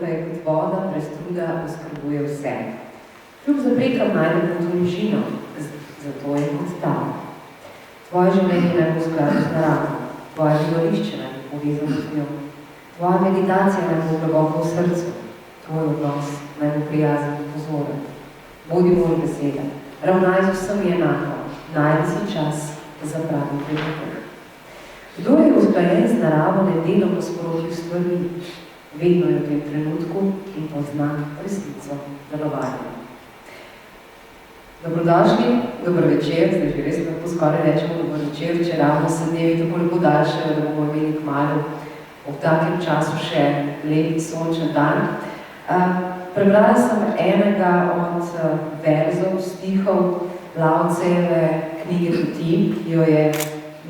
je kot voda, brez truda oskrbuje vse. Kljub zaprekam najdemo to nižino, zato je kot ta. Tvoje življenje naj bo v skladu z naravo, tvoje bivališče naj bo povezano z njo, tvoja meditacija naj bo globoko v srcu, tvoj odnos naj bo prijazen in pozoren. Bodi moj beseda, ravnaj z vsemi enako, najdi si čas za pravi trenutek. Kdo je usklajen z naravo, ne dela po sporočju stvari, vedno je v tem trenutku in pozna resnico delovanja. Dobrodošli, dober večer, zdaj že res lahko skoraj rečemo dober večer, če ravno se dnevi tako lepo daljšajo, da bomo imeli kmalu ob takem času še lep sončen dan. Prebrala sem enega od verzov, stihov Lao-Tsejeve knjige Poti, ki jo je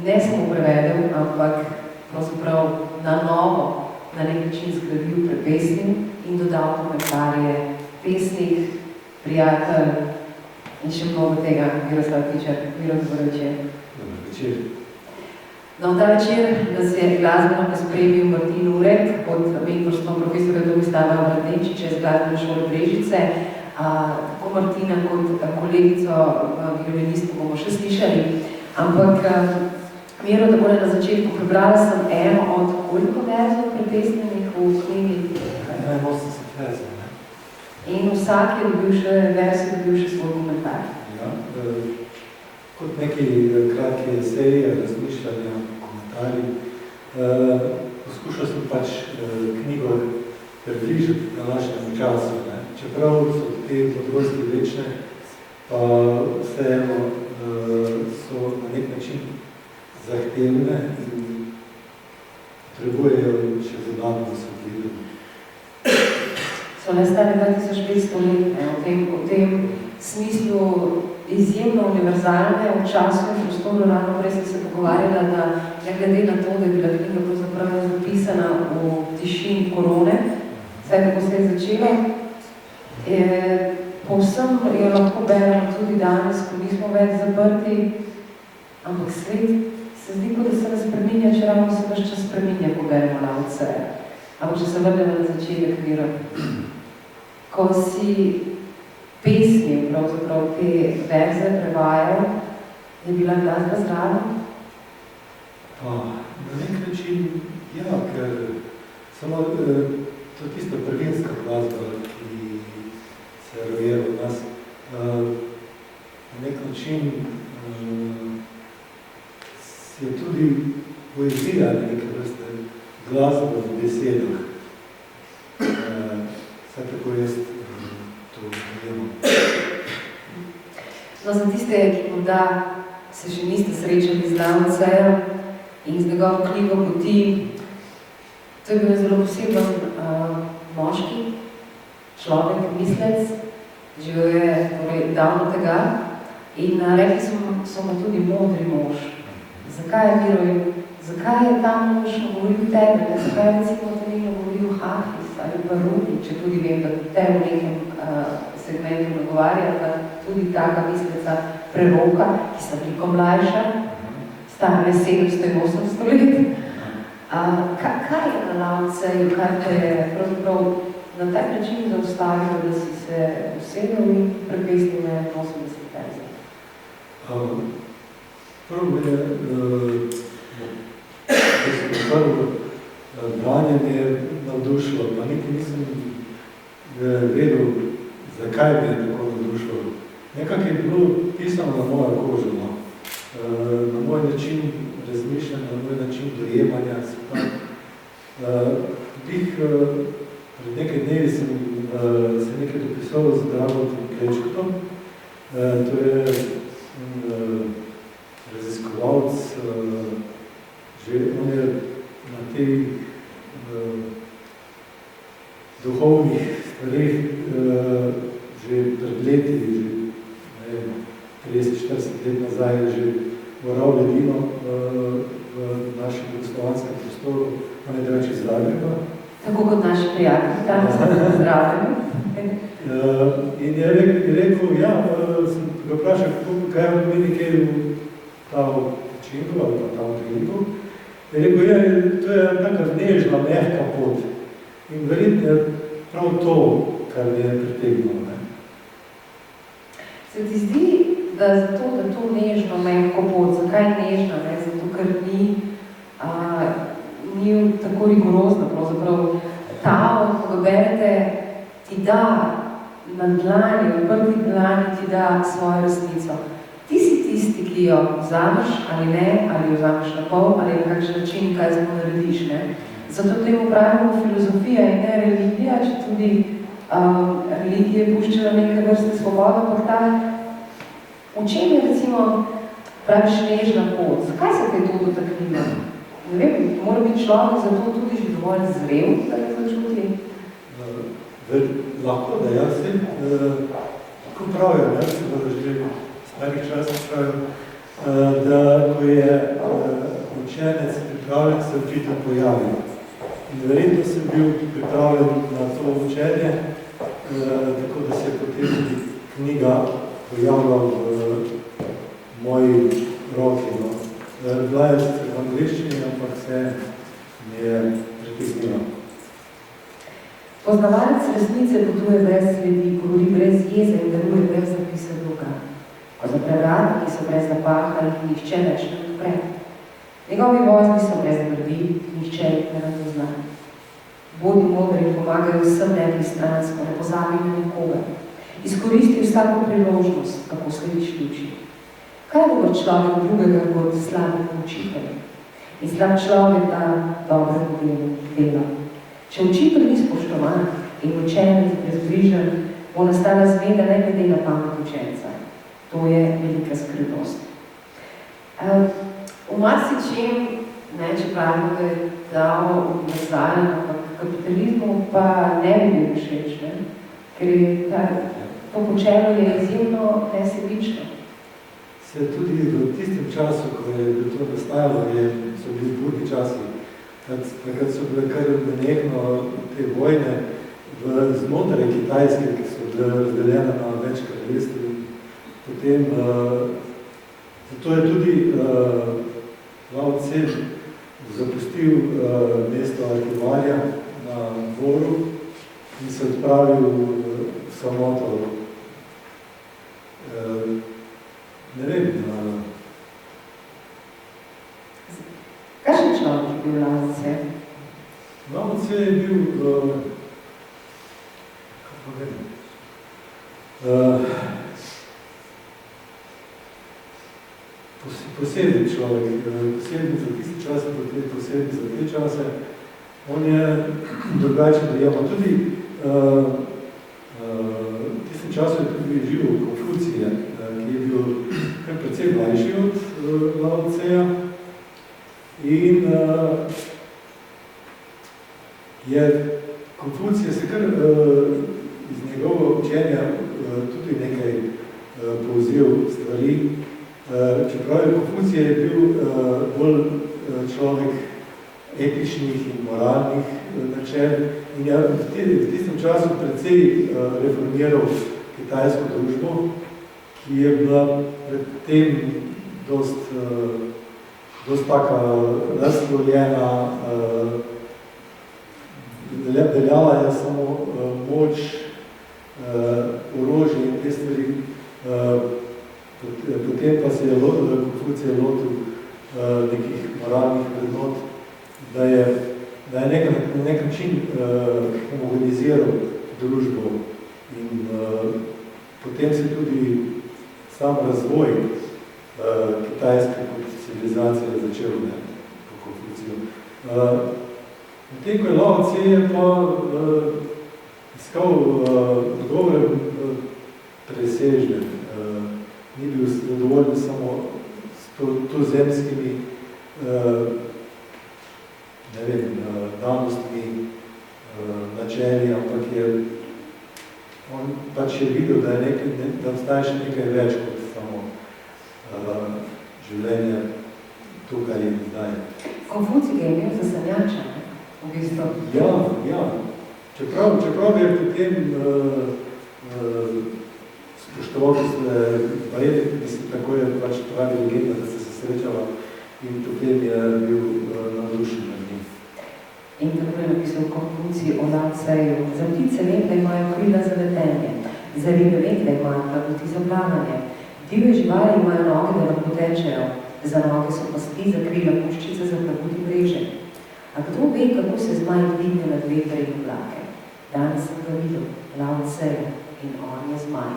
ne samo prevedel, ampak pravzaprav na novo na nek način zgradil prepesnim in dodal komentarje pesnik, prijatelj in še mnogo tega, Miroslav Tičar. Miro, dober večer. Dober večer. No, ta večer nas je glasbeno pospremil Martin Urek pod mentorstvom profesora Tomislava Mladenčiča iz Glasbene šole Brežice. Tako Martina kot kolegico violinistko bomo še slišali, ampak Miro, da bole na začetku prebrala sem eno od koliko verzov prepesnenih v knjigi? 81 verzov. In vsak je dobil še svoj komentar. Ja, kot neki kratki eseji, razmišljanja, komentarji. Poskušal sem pač knjigo približati na našem času. Čeprav so te modrosti večne, pa vseeno so na nek način zahtevne in potrebujejo še dodatno osvetlitev. So nastale 2500 let, v tem smislu izjemno univerzalne, v času in prostoru, ravno prej sem se pogovarjala, da ne glede na to, da je bila knjiga pravzaprav zapisana v tišini korone, vse kako se je začelo, povsem jo lahko beremo tudi danes, ko nismo več zaprti, ampak svet se zdi, kot da se ne spreminja, če ravno se več čas spreminja, ko beremo Lao-Tseja. Ampak če se vrnemo na začetek, Miro, ko si pesmi, pravzaprav te verze prevajal, je bila glasba zraven? Na nek način, ja, ker samo to tista prvinska glasba, ki se rojeva od nas, na nek način je tudi poezija neke vrste glasba v besedah. Vsaj tako jaz to vemo. No, za tiste, ki morda se še niste srečali z Lao-Tsejem in z njegovo knjigo Poti, to je bil zelo poseben moški, človek, mislec, živel je torej davno tega in rekli so mu tudi modri mož. Zakaj je Miro, zakaj je ta mož govoril tebe, zakaj je recimo te nekaj govoril Hafis ali pa Rumi, če tudi vem, da te v nekem segmentu nagovarja, da tudi taka misleca preroka, ki sta veliko mlajša, stara 700 in 800 let. Kaj je na Lao-Tseju, kaj te je pravzaprav na tak način zaustavilo, da si se usedel in prepesnil na 80 verzov? Prvo je, da se prvo branjenje navdušilo, pa niti nisem vedel, zakaj me je tako navdušilo. Nekako je bilo pisano na moja koža, na moj način razmišljanja, na moj način dojemanja. Pred nekaj dnevi sem se nekaj dopisoval z Dragotom Klečkotom. To je raziskovalc, že on je na teh duhovnih stvareh že pred leti, že 30-40 let nazaj je že varal ledino v našem jugoslovanskem prostoru, on je drugače iz Zagreba. Tako kot naši prijatelji, tam se zdravljeni. In je rekel, ja, sem ga vprašal, kaj je meni nekaj v ta činku ali pa ta trinku. Je rekel, ja, to je taka nežna, mehka pot. In verjetno prav to, kar je pritegnilo. Ne? Se ti zdi, da zato, da to nežno, mehko pot, zakaj nežno, ne? Zato, ker ni tako rigorozno, pravzaprav ta, ko ga berete, ti da na dlani, v prvi dlani ti da svojo resnico. Ti si tisti, ki jo vzameš ali ne, ali jo vzameš na pol, ali na kakšen način, kaj zmo narediš, ne? Zato temu pravimo filozofija in ne religija, če tudi religije puščajo nekaj vrste svobodo, pa ta, v čem je recimo praviš nežna pot? Zakaj se te to dotaknilo? Ne vem, mora biti človek zato tudi že dovolj zrel, da je začuti? Lahko, da jaz sem, tako pravijo, ne, se bodo že starih časov pravijo, da ko je učenec pripravljen, se učitelj pojavi. In verjetno sem bil pripravljen na to učenje, tako da se je potem tudi knjiga pojavila v moji roki. No. Bila je v angliščini, ampak se mi je pritisknila. Poznavalec resnice potuje brez sledi, govori brez jeze in deluje brez zapisa druga. Ko zapre vrata, ki so brez zapaha, jih nihče več ne odpre. Njegovi vozni so brez grdi, nihče jih ne razpozna. Bodi modri in pomagajo vsem nepristransko, ne pozabi na nikoga. Izkoristi vsako priložnost, kako slediš luči. Kaj je dober človek drugega kot slabih učitelj? In slab človek da dobremu delu. Če učitelj ni spoštovan in učenec brezbrižen, bo nastala zmeda ne glede na pamet učenca. To je velika skrivnost. V marsičem, če pravimo, da je dal univerzalen, ampak kapitalizmu pa ne bi bil všeč, ker je to počelo je izjemno nesebično. Se tudi v tistem času, ko je to nastajalo, so bili burni časi, takrat so bile kar nenehno te vojne znotraj Kitajske, ki so bile razdeljene na več kraljestv. Potem, zato je tudi Lao Tse zapustil mesto arhivarja na dvoru in se odpravil v samoto. Ne vem. Kakšen človek je bil Lao Tse? Lao Tse je bil, kako vem, posebni človek, posebni za tiste čase, posebni za te čase. On je drugače dojemal. Tudi v tistem času je tudi živel Konfucije, ki je bil kar precej mlajši od Lao Tseja. In je Konfucije se kar iz njegovega učenja tudi nekaj povzel stvari. Čeprav je Konfucije je bil bolj človek etičnih in moralnih načel in je v tistem času precej reformiral kitajsko družbo, ki je bila predtem dost taka razvoljena, veljala je samo moč, orožje in te stvari. Potem pa se je Konfucije lotil nekih moralnih vrednot, da je na nek način homogeniziral družbo in potem se tudi sam razvoj kitajske civilizacije začel po Konfuciju. Potem, ko je Lao Tse, je pa iskal odgovore presežne. Ni bil zadovoljen samo s tuzemskimi danostmi, načeli, ampak on pač je videl, da obstaja še nekaj več kot samo življenje tukaj in zdaj. Konfucij je imel za sanjača, v bistvu. Ja. Čeprav je potem spoštoval, tako je pač pravi legenda, da se srečala in potem je bil navdušen nad njim. In tako je napisal Konfucij o Lao Tseju. Za ptice vem, da imajo krila za letenje, za ribe vem, da imajo plavati za plavanje. Divje živali imajo noge, da lahko tečejo, za noge so pasti, za krila puščice, za plavuti mreže. A kdo ve, kako se zmaj dvigne nad veter in oblake? Danes sem ga videl, Lao Tseju, in on je zmaj.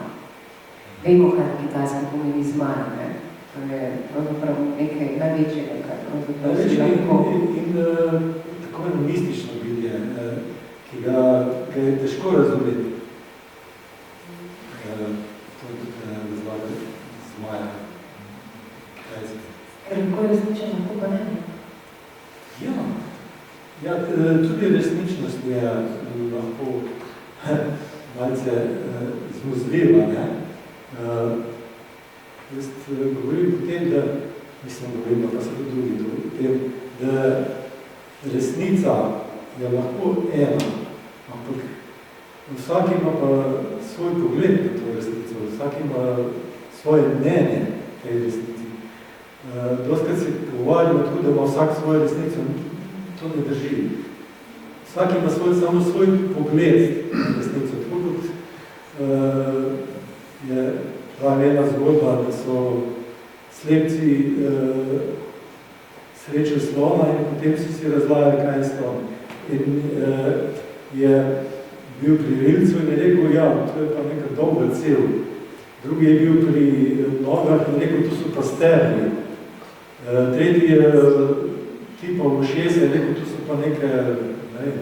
Vemo, kaj na kitajskem pomeni zmaj, ne? To je pravzaprav nekaj največjega, kar pravzaprav si lahko. In tako mistično bilje, ki ga je težko razumeti. To je tudi razlaga zmaja. Ker kako je resničen, lahko pa ne? Ja, tudi resničnost je lahko malce zmuzljiva, ne? Jaz govorim o tem, da, pa se tudi drugi o tem, da resnica je lahko ena, ampak vsak ima pa svoj pogled na to resnico, vsak ima svoje mnenje tej resnici. Dostakrat se pogovarjamo tako, da ima vsak svojo resnico, to ne drži. Vsak ima samo svoj pogled na resnico, tako kot je pravi ena zgodba, da so slepci srečali slona in potem so si razlagali, kaj je slon. In je bil pri rilcu in je rekel, ja, to je pa neka dolga cev. Drugi je bil pri nogah in rekel, to so pa sterni. Tretji je tipa v šest in rekel, to so pa neke, ne vem,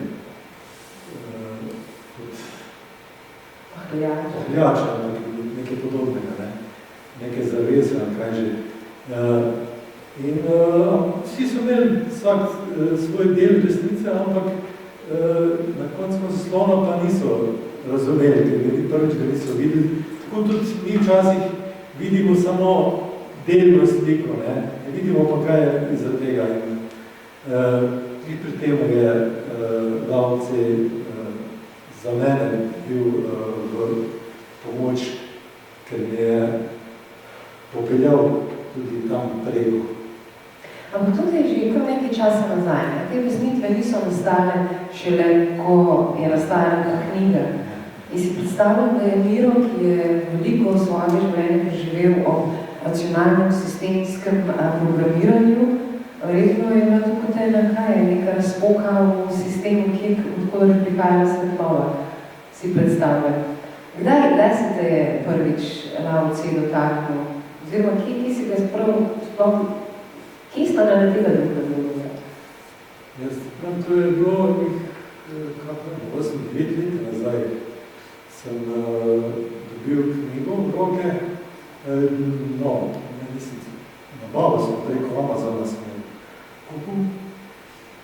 hljača, nekaj podobnega, ne? Neke zavese, kaj že. In vsi so imeli vsak svoj del resnice, ampak na koncu slona pa niso razumeli, ker prvič ga niso videli. Tako tudi mi včasih vidimo samo delno sliko, ne vidimo pa, kaj je iza tega. In pri tem je Lao Tse za mene bil v pomoč, ker me je popeljal tudi tam preko. Ampak tudi je že kar nekaj časa nazaj. Ne? Te pesnitve niso nastale šele, ko je nastajala ta knjiga. In si predstavljam, da je Miro, ki je veliko svojega življenja preživel o racionalnem sistemskem programiranju, verjetno je bila tukaj ena kaj, neka razpoka v sistemu, odkud prihaja svetlova, si predstavljam. Kdaj se te je prvič Lao Tse dotaknil? Oziroma, kje si ga sploh, kje sta naletela druga druga? Jaz to je bilo 8-9 let nazaj. Sem dobil knjigo v roke, nabavil sem preko Amazona sem kupil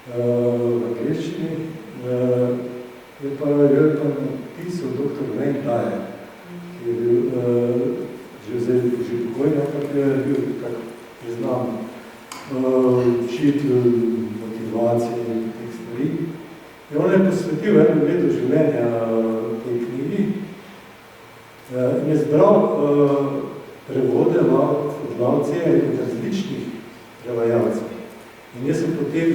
v angleščini. Je pa napisal dr. Wayne Dyer, ki je bil že pokojni, ampak je bil tako priznan učitelj motivacije in teh stvari. In on je posvetil eno leto življenja tej knjigi in je zbral prevode od Lao Tseja in različnih prevajalcev. In jaz sem potem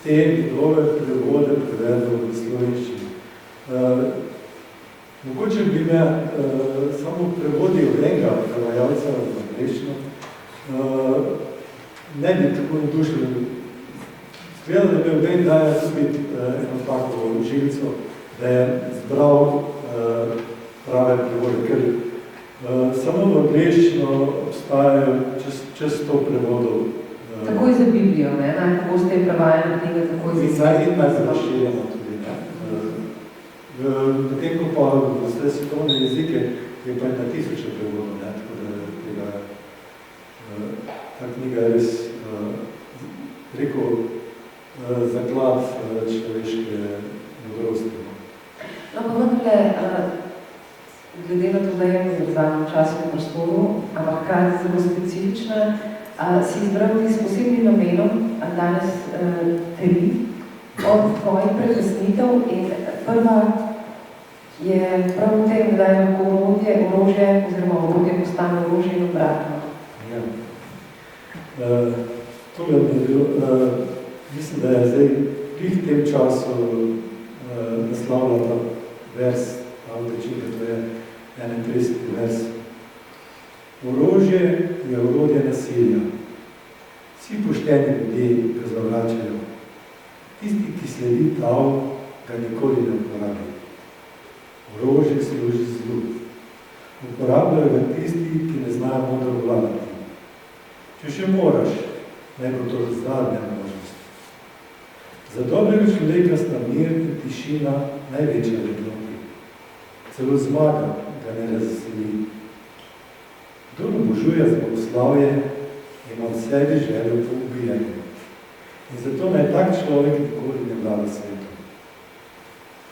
te njegove prevode prevedel v slovenščini. Mogoče bi me samo prevodil enega prevajalca v angleščino, ne bi tako nadušil. Skleda, da bi Wayne Dyer tudi eno tako žilico, da je zbral prave prevode, ker samo v angleščino obstajajo čez 100 prevodov. Takoj za Biblijo, ne? Najpogosteje prevajena knjiga takoj za Biblijo. In najzraširjena tudi, ne? Potem, ko pa v vse svetovne jezike je pa na tisoče prevodov, ne? Tako da tega, ta knjiga je res, rekel, zaklad človeške modrosti. No, pa vendarle, glede na to, da je v zadnjem času v prostoru, ampak hkrati zelo specifična, si izbral tudi s posebnim namenom, danes 3 od tvojih predstavitev in prva je prav v tem, da je lahko orožje oziroma orodje postane orožje in obratno. Ja. Tole je bilo, mislim, da je zdaj v tem času naslavlja ta vers, Avtečinka, to je 31. vers. Orožje je orodje nasilja. Vsi pošteni ljudje ga zavračajo. Tisti, ki sledi tav, ga nikoli ne uporabi. Orožje služi zlu. Uporabljajo ga tisti, ki ne znajo modro vladati. Če še moraš, naj bo to zadnja možnost. Za dobrega človeka sta mir in tišina največja vrednota. Celo zmaga ga ne razveseli. Kdor obožuje zbogoslavje, ima v sebi željo po ubijanju. In zato naj tak človek nikoli ne vlada svetu.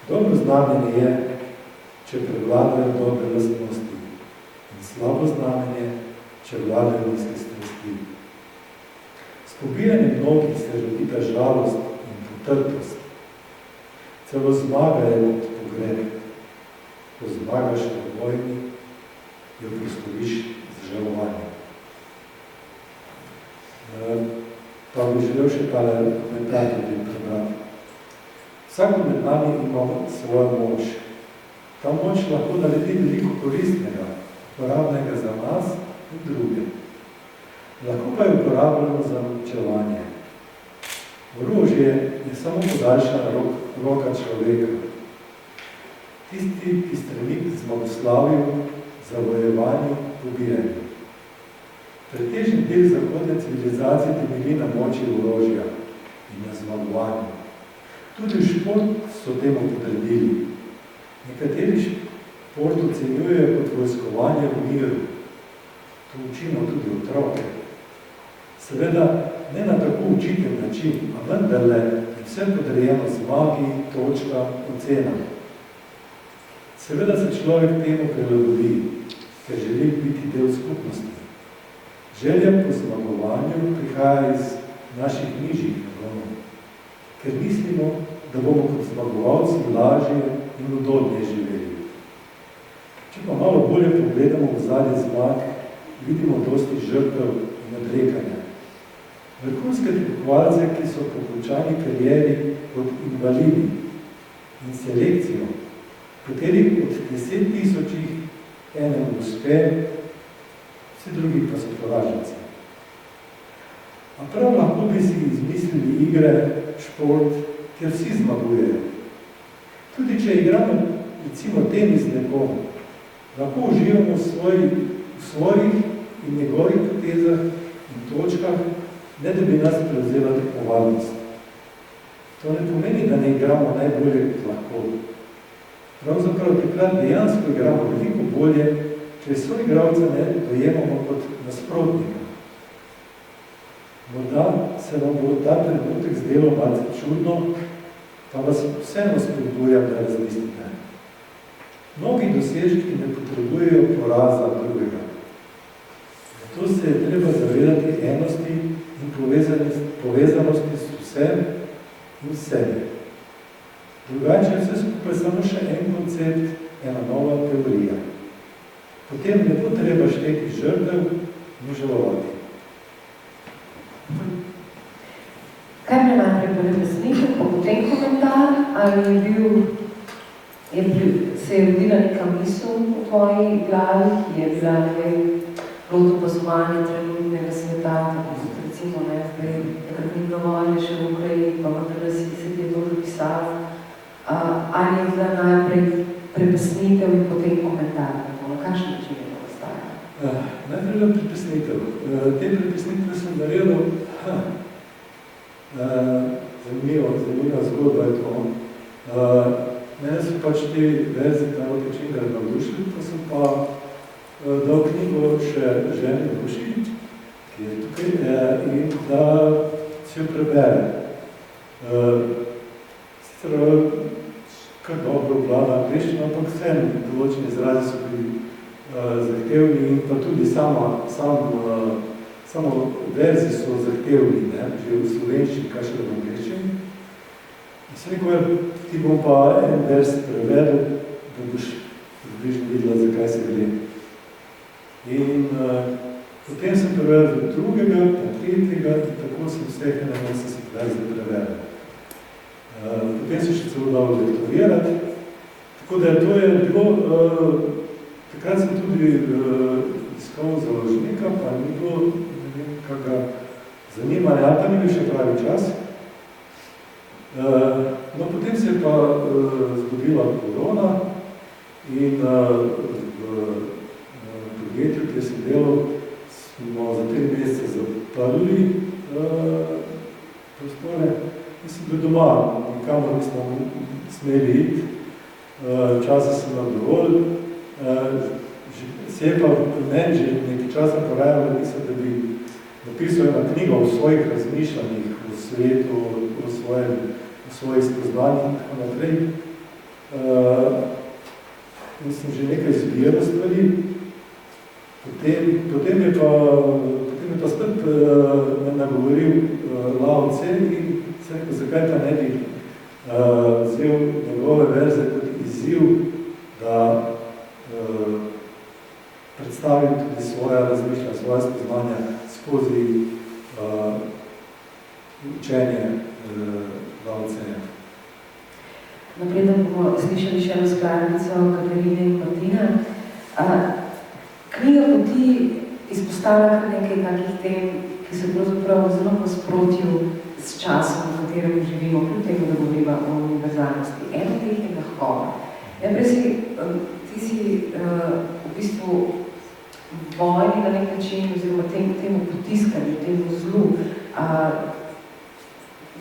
Dobro znamenje je, če prevladajo dobre lastnosti, in slabo znamenje, če vladajo nizke strasti. S pobijanjem mnogih se rodita žalost in potrtost. Celo zmaga je od pogreb. Ko zmagaš v vojni, jo prosloviš z žalovanjem. Pa bi želel še tale komentar tudi prebrati. Vsako med nami ima svojo moč. Ta moč lahko naredi veliko koristnega, uporabnega za nas in druge. Lahko pa je uporabljeno za uničevanje. Orožje je samo podaljšana roka človeka. Tisti, ki stremi k zmagoslavju, zavojevanju, pobijanju. Pretežni del zahodne civilizacije temelji na moči orožja in na zmagovanju. Tudi v šport so temu podredili. Nekateri šport ocenjujejo kot vojskovanje v miru. To učimo tudi otroke. Seveda, ne na tako učitelj način, a vendarle je vse podrejeno zmagi, točka, ocena. Seveda se človek temu prilagodi, ker želi biti del skupnosti. Želja po zmagovanju prihaja iz naših nižjih nagonov, ker mislimo, da bomo kot zmagovalci lažje in udobneje živeli. Če pa malo bolje pogledamo v zadnji zmag, vidimo dosti žrtev in odrekanja. Vrhunske tekmovalce, ki so po končani karieri kot invalidi in selekcijo, katerih od 10 000 enem uspe, vsi drugi pa so poraženci. A prav lahko bi si izmislili igre, šport, kjer vsi zmagujejo. Tudi če igramo recimo tenis z nekom, lahko uživamo v svojih in njegovih potezah in točkah, ne da bi nas prevzela tekmovalnost. To ne pomeni, da ne igramo najbolje kot lahko. Pravzaprav takrat dejansko igramo veliko bolje, če svoj igralca ne dojemamo kot nasprotnika. Morda se vam bo ta trenutek zdelo malce čudno, pa vas vseeno spodbujam, da razmislite. Mnogi dosežki ne potrebujejo poraza drugega. Zato se je treba zavedati enosti in povezanosti s vsem in sebi. Drugače je vse skupaj samo še en koncept, ena nova teorija. Potem ne bo treba šteti žrtev in žalovati. Kaj me najprej prepesnite, pa potem komentar, ali se je rodila neka misel v tvoji glavi, ki je bila plod opazovanja trenutnega sveta, tako kot recimo, takrat ni bilo še v Ukrajini, pa vendar si se je to zapisala, ali je bila najprej prepesnitev in potem komentar, na kakšen način je to ostalo? Najprej bila prepesnitev. Te prepesnitve sem naredil, zanimiva zgodba je to. Mene so pač te verze Avtečinka navdušili, pa sem pa dal knjigo še ženi Duši, ki je tukaj, in da si jo prebere. Sicer kar dobro vlada angleščina, ampak vseeno določeni izrazi so bili zahtevni in pa tudi samo verzi so zahtevni, že v slovenščini, kaj še v angleščini. In sem rekel, ti bom pa en vers prevedel, da boš približno videla, zakaj se gre. In potem sem prevedel drugega, pa tretjega in tako sem vseh 81 verze prevedel. Potem se še celo dalo lektorirati. Tako da to je bilo, takrat sem tudi iskal založnika, pa ni bilo, ne vem, kakega zanimanja, pa ni bil še pravi čas. No, potem se je pa zgodila korona in v podjetju, kjer sem delal, smo za 3 mesece zaprli prostore in sem bil doma, nikamor nismo smeli iti. Časa sem imel dovolj. Se je pa pri meni že nekaj časa porajalo, mislim, da bi napisal eno knjigo o svojih razmišljanjih, o svetu, o svojih spoznanjih in tako naprej. In sem že nekaj zbiral stvari. Potem je pa spet nagovoril Lao Tse in se rekel, zakaj pa ne bi vzel njegove verze kot izziv, da predstavim tudi svoja razmišljanja, svoja spoznanja skozi učenje Lao Tseja. Naprej, da bomo slišali še eno skladnico Katarine in Martina. Knjiga Poti izpostavlja kar nekaj takih tem, ki so pravzaprav zelo v nasprotju s časom, v katerem živimo, kljub temu, da govorimo o univerzalnosti. Eno teh je lahkova. Ti si v bistvu vojni na nek način, oziroma temu potiskanju, temu zlu.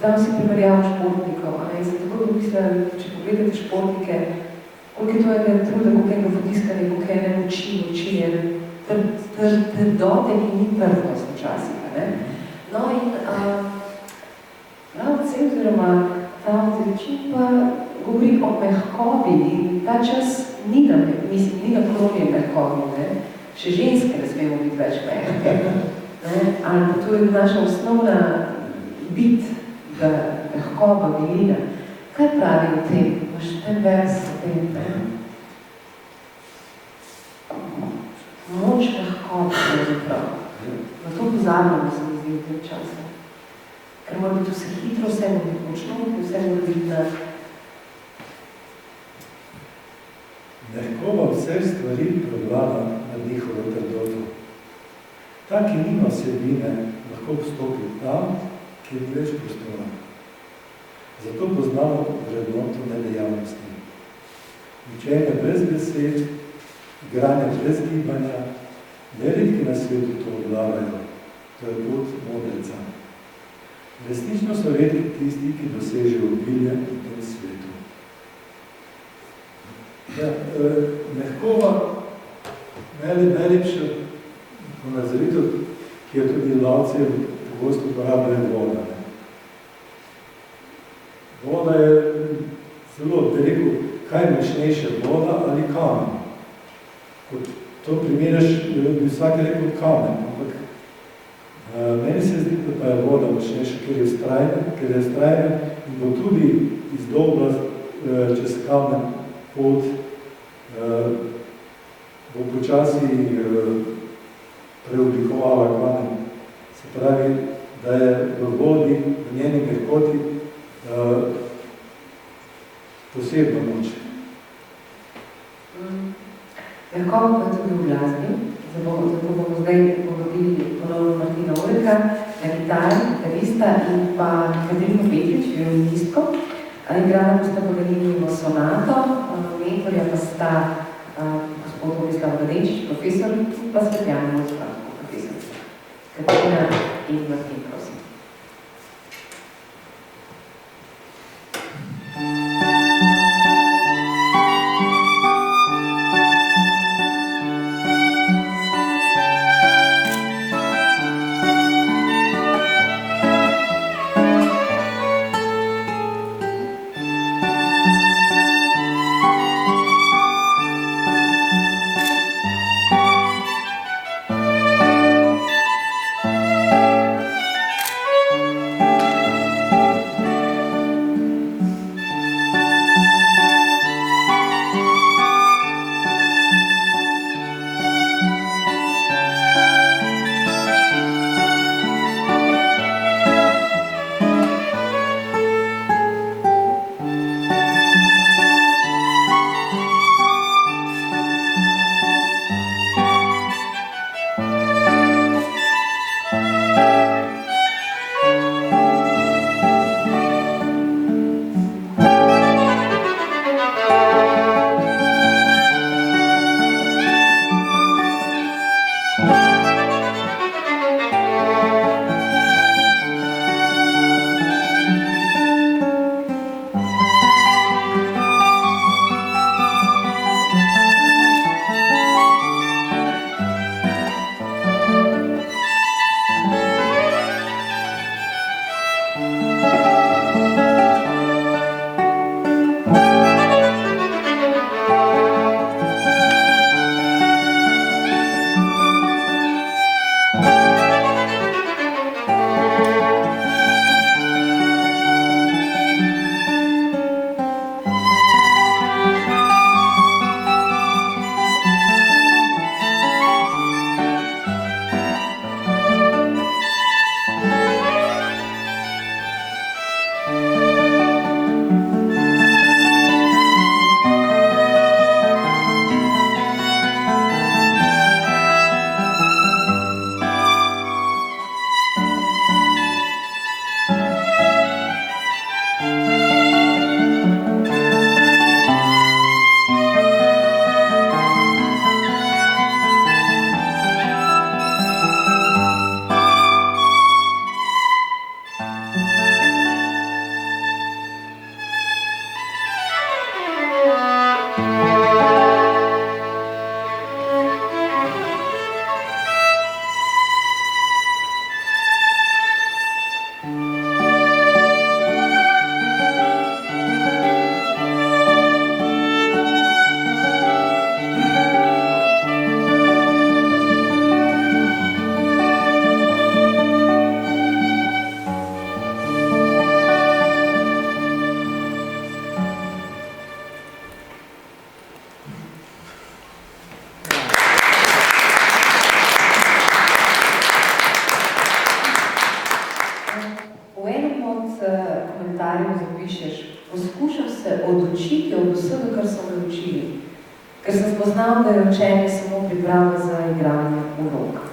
Dam si primerjavo športnikov. In sem tako pomislila, če pogledate športnike, koliko je to ene truda, koliko je eno potiskanje, koliko je ene moči, trdote, ki ni trdnost včasih. No in Lao Tse oziroma Tao Te Ching pa govori o mehkobi in ta čas ni naklonjen mehkobi. Še ženske ne smemo biti več mehke. Ali pa to je naša osnovna bit, mehkoba, milina. Kaj pravi o tem? Imaš ten vers o tem, Moč mehkoba, pravzaprav. Na to pozabljamo se mi zdi v tem času. Ker mora biti vse hitro, vse mora biti močno, vse mora biti na... Mehkoba vseh stvari prevlada nad njihovo trdoto. Ta, ki nima vsebine, lahko vstopi tam, kjer ni več prostora. Zato poznamo vrednoto nedejavnosti. Učenje brez besed, igranje brez gibanja, neredki na svetu to obvladajo. To je pot modreca. Resnično so redki tisti, ki dosežejo obilje v tem svetu. Ja, mehkoba, najlepša ponazoritev, ki jo tudi Lao Tse pogosto uporablja, je voda. Voda je zelo, bi rekel, kaj močnejša voda ali kamen. Ko to primerjaš, bi vsak rekel kamen, ampak meni se zdi, da pa je voda močnejša, ker je vztrajna in bo tudi izdolbla čez kamen pot, bo počasi preoblikovala kamen. Se pravi, da je v vodi, v njeni mehkoti posebno moč. Mehkoba pa tudi v glasbi, zato bomo zdaj povabili ponovno Martina Ureka, na gitari, gitarista in pa Katarino Petrič, violinistko. Igrala bosta Paganinijevo sonato, mentorja pa sta gospod Tomislav Vadenčič, profesor, pa Svetljana Mozga, profesor. Katarina in Martin, prosim. koledarju zapišeš, poskušam se odučiti od vsega, kar so me učili, ker sem spoznal, da je učenje samo priprava za igranje v rokah.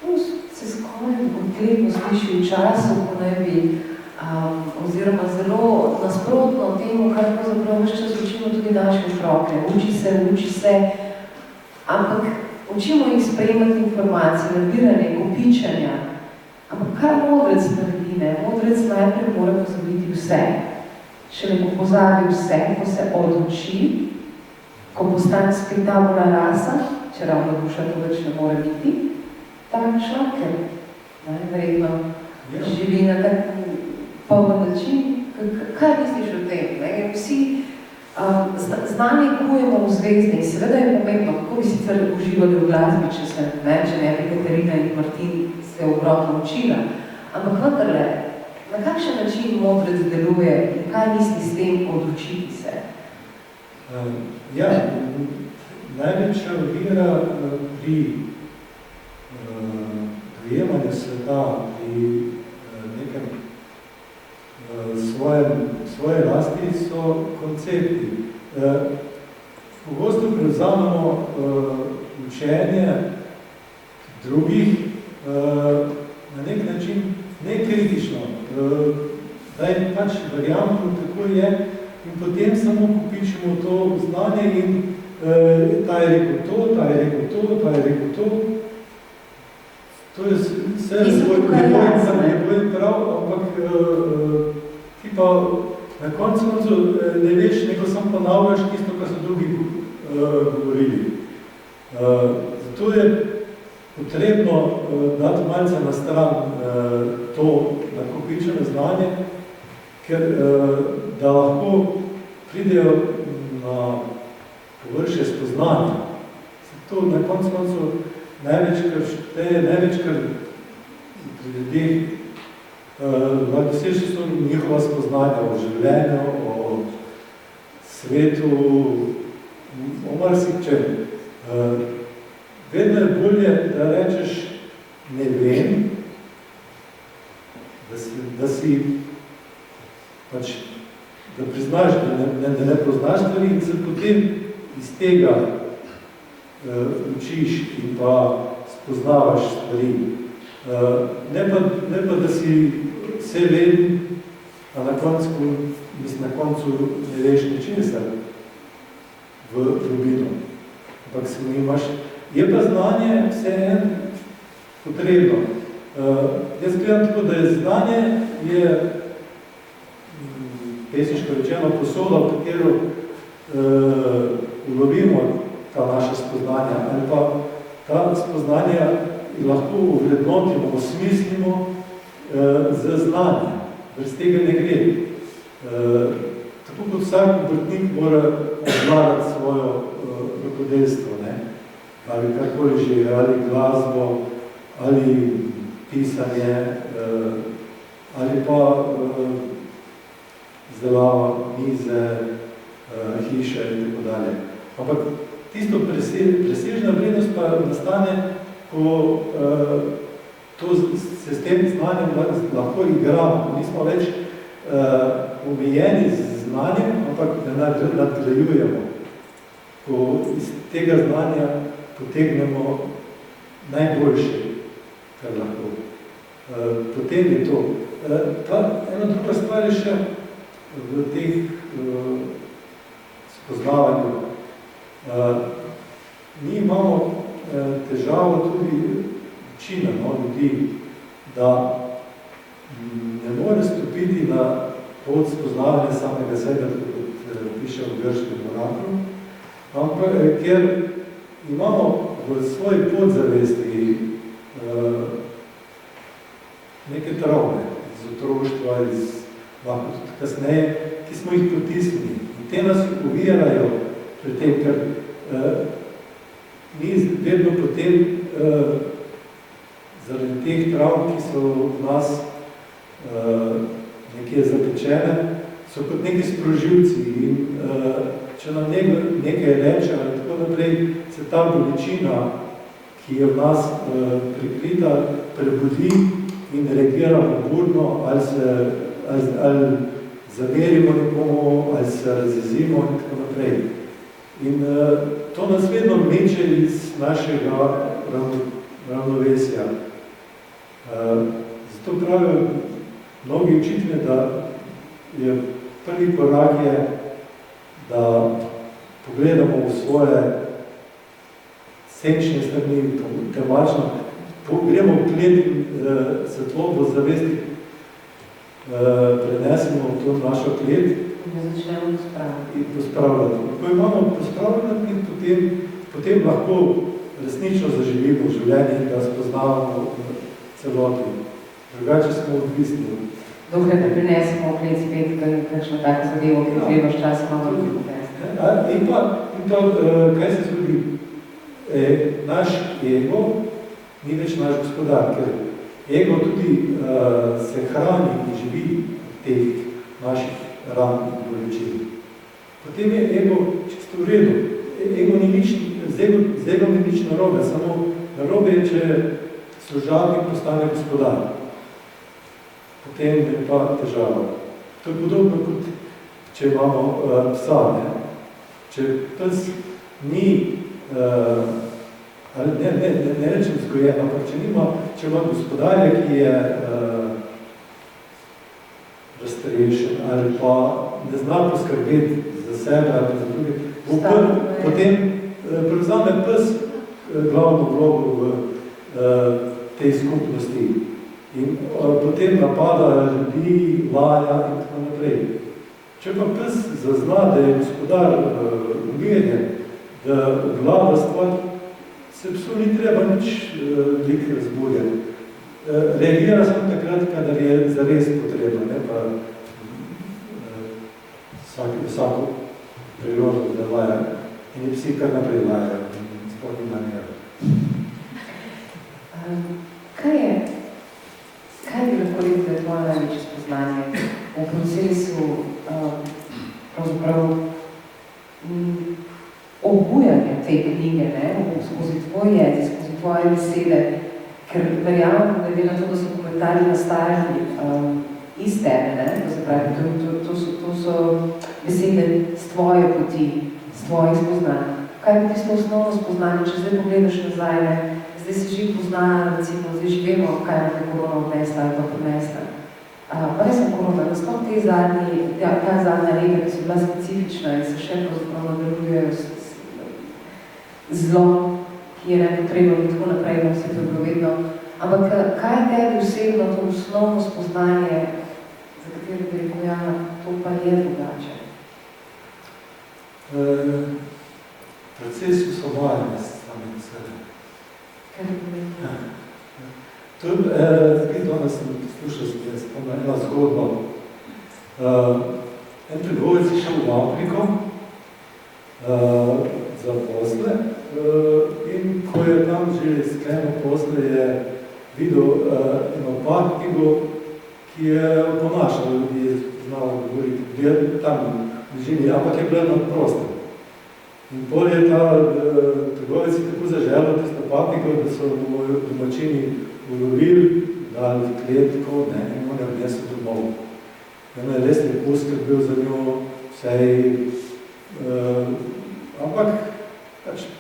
To se skoraj odklepno sliši v času, ko naj bi, oziroma zelo nasprotno temu, kar pravzaprav vse čas učimo tudi naše otroke. Uči se, ampak učimo jih sprejemati informacije, nabiranje, kopičanja. Ampak kaj modrec naredi, ne? Modrec najprej mora pozabiti vse. Šele ko pozabi vse, ko se oduči, ko postane spet tabula rasa, če ravno duša to več ne more biti, tak šlaker, verjetno živi na tak poln način. Kaj misliš o tem? Ne? Vsi znanje kujemo v zvezdi, seveda je pomembno, kako bi sicer uživali v glasbi, če ne bi Katarina in Martin se ogromno učila, ampak vendarle, na kakšen način modrec deluje in kaj misli s tem odučiti se? Največja ovira pri dojemanju sveta, pri nekem svoje lasti so koncepti. Pogosto prevzamemo učenje drugih na nek način nekritično, da je pač verjamemo, tako je, in potem samo kopičimo to znanje in ta je rekel to, ta je rekel to, ta je rekel to. To je vse lepo in prav, ampak ti pa na koncu ne veš, nego samo ponavljaš tisto, kar so drugi govorili. Zato je potrebno dati malce na stran to nakopičeno znanje, ker da lahko pridejo na površje spoznanja. Zato na koncu največkrat šteje, največkrat pri ljudeh doseži so njihova spoznanja o življenju, o svetu, o marsičem. Vedno je bolje, da rečeš ne vem, da priznaš, da ne poznaš stvari in se potem iz tega učiš in pa spoznavaš stvari. Ne pa, da si vse veden, a na koncu ne veš ničesar v globino. Ampak se mi imaš. Je pa znanje vseeno potrebno. Jaz gledam tako, da je znanje pesniško rečeno posoda, v katero ulovimo ta naša spoznanja, ali pa ta spoznanja lahko uvrednotimo, osmislimo z znanjem. Brez tega ne gre. Tako kot vsak obrtnik mora obvladati svojo rokodelstvo, ali karkoli že, ali glasbo, ali pisanje, ali pa izdelava mize, hiše in tako dalje. Ampak tisto presežna vrednost pa nastane, ko se s tem znanjem lahko igramo. Nismo več omejeni z znanjem, ampak ga nadgrajujemo. Ko iz tega znanja potegnemo najboljše, kar lahko. Potem je to. Ena druga stvar je še v teh spoznavanju. Mi imamo težavo tudi večina ljudi, da ne more stopiti na pot spoznavanja samega sebe, kot piše v grškem oraklu, ampak ker imamo v svoji podzavesti neke travme iz otroštva, lahko tudi kasneje, ki smo jih potisnili. In te nas uvirajo pri tem, ker mi vedno potem zaradi teh travm, ki so v nas nekje zapečene, so kot neki sprožilci in če nam nekaj reče ali tako naprej, se ta bolečina, ki je v nas prikrita, prebudi in reagiramo burno ali zamerimo nekomu, ali se razjezimo in tako naprej. In to nas vedno meče iz našega ravnovesja. Zato pravijo mnogi učitelji, da je prvi korak je, da pogledamo v svoje senčne strani, temačno, gremo v klet in svetlobo zavesti, prenesemo v to našo klet in začnemo pospravljati. Ko imamo pospravljati, potem lahko resnično zaživimo življenje in ga spoznavamo v celoti. Drugače smo odvisni. Dokler ne prinesemo v klet spet kakšno tako zadevo, ki treba včasih malo drugi popesti. In pa, kaj se zgodi? Naš ego ni več naš gospodar, ker ego tudi se hrani in živi v teh naših ran in bolečin. Potem je ego čisto v redu. Z egom ni nič narobe, samo narobe je, če služabnik postane gospodar. Potem je pa težava. To je podobno kot, če imamo psa. Če pes ni, ne rečem vzgojen, ampak če ima gospodarja, ki je razstrešen ali pa ne zna poskrbeti za sebe ali za druge, potem prevzame pes glavno vlogo v tej skupnosti in potem napada ljudi, laja in tako naprej. Če pa pes zazna, da je gospodar umirjen, da obvlada stvar, se psu ni treba nič veliko razburjati. Reagira samo takrat, kadar je zares potrebno, ne pa vsako priložnost, da laja. In psi kar naprej lajajo, sploh ni manjera. Kaj bi lahko rekel, da je tvoje največje spoznanje v procesu pravzaprav obujanja te knjige, skozi tvoj jezik, skozi tvoje besede, ker verjamem, glede na to, da so komentarji nastajali iz tebe, to se pravi, to so besede z tvoje poti, z tvojih spoznanj. Kaj bi tisto osnovno spoznanje, če zdaj pogledaš nazaj, zdaj se že pozna, recimo, zdaj že vemo, kaj nam je korona odnesla ali pa prinesla. Pa ne sem korona, nasploh ta zadnja leta, ki so bila specifična in se še pravzaprav nadaljujejo zlo, ki je nepotrebno in tako naprej, da vse to bilo vedno. Ampak kaj je tebi osebno to osnovno spoznanje, za katero bi rekel, ja, to pa je drugače? Proces usvobajanja samega sebe. Kaj je bilo? Zdaj danes sem poslušal, da je spomnila ena zgodba. En trgovec je šel v Afriko za posle in ko je tam že sklenil posle, je videl eno partnigo, ki je oponašala ljudi, znala govoriti, ki je tam bližini, ampak je bila na prostem. In bolj je ta trgovec tako zaželil tisto partnigo, da so domačini ulovili, dali v kletko, in on je odnesel domov. On je res lepo skrbel za njo, ampak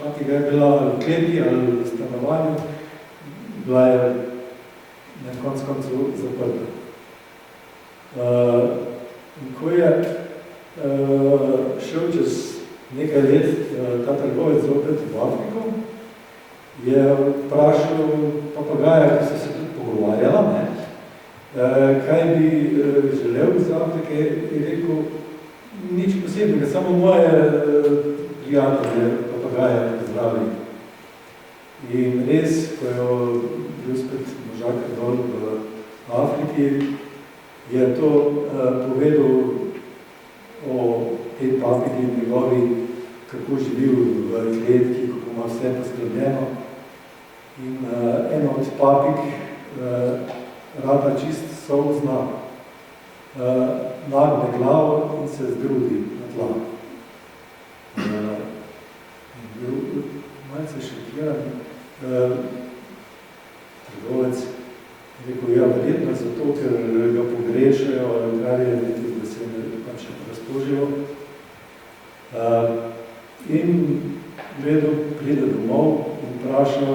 patiga je bila v kletki ali v stanovanju, bila je na koncu zaprta. In ko je šel čez nekaj let ta trgovec zopet v Afriko, je vprašal papagaja, ki so se tudi pogovarjala, kaj bi želel iz Afrike, je rekel, nič posebnega, samo moje prijatelje papagaja zdravi. In res, ko je bil spet možak dol v Afriki, je to povedal o tej papigi njegovi, kako živi v kletki, kako ima vse poskrbljeno. In ena od papig rada čist solzna, nagne glavo in se zgrudi na tla. Bil malce šokiran. Trgovec je rekel, ja, verjetno zato, ker ga pogrešajo, ali kar je, da se raztožilo. In vedno pride domov in vpraša